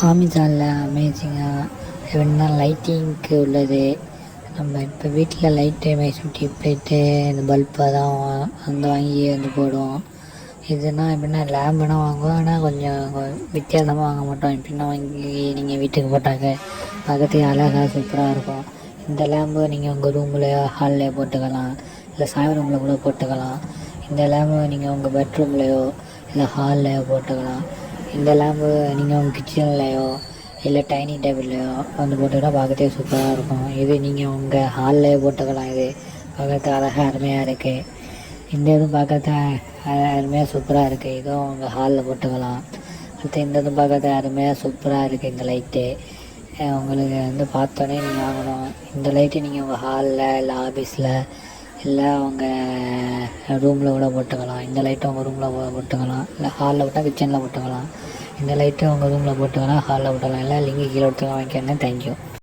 அமேசானில் அமேசிங்காக எப்படின்னா லைட்டிங்க்கு உள்ளது. நம்ம இப்போ வீட்டில் லைட்டு மேக்ஸிமம் டியூப் லைட்டு இந்த பல்பு தான் அந்த வாங்கி வந்து போடுவோம். இதுனா எப்படின்னா லேம்புனா வாங்குவோம், ஆனால் கொஞ்சம் வித்தியாசமாக வாங்க மாட்டோம். எப்படின்னா வாங்கி நீங்கள் வீட்டுக்கு போட்டாக்க பார்க்கறதுக்கு அழகாக சூப்பராக இருக்கும். இந்த லேம்பு நீங்கள் உங்கள் ரூம்லையோ ஹால்லையோ போட்டுக்கலாம், இல்லை சாமி ரூமில் கூட போட்டுக்கலாம். இந்த லேம்பு நீங்கள் உங்கள் பெட்ரூம்லையோ இல்லை ஹால்லையோ போட்டுக்கலாம். இந்த லேம்பு நீங்கள் உங்கள் கிச்சன்லையோ இல்லை டைனிங் டேபிள்லையோ வந்து போட்டுக்கிட்டால் பார்க்கறதுக்கு சூப்பராக இருக்கும். இது நீங்கள் உங்கள் ஹால்லையோ போட்டுக்கலாம். இது பார்க்கறதுக்கு அழகாக அருமையாக இருக்குது. இந்த இதுவும் பார்க்கறதுக்கு அருமையாக சூப்பராக இருக்குது. இதுவும் உங்கள் ஹாலில் போட்டுக்கலாம். அடுத்து இந்த இதுவும் பார்க்கறதுக்கு அருமையாக சூப்பராக இருக்குது. இந்த லைட்டு உங்களுக்கு வந்து பார்த்தோன்னே நீங்கள் வாங்கணும். இந்த லைட்டு நீங்கள் உங்கள் ஹாலில் இல்லை ஆஃபீஸில் இல்லை உங்கள் ரூமில் கூட போட்டுக்கலாம். இந்த லைட்டை உங்கள் ரூமில் போட்டுக்கலாம், இல்லை ஹாலில் போட்டால் கிச்சனில் போட்டுக்கலாம். இந்த லைட்டை உங்கள் ரூமில் போட்டுக்கலாம், ஹாலில் போட்டுக்கலாம். இல்லை லிங்க் கீழே கொடுத்து வாங்கிக்கோங்க. தேங்க்யூ.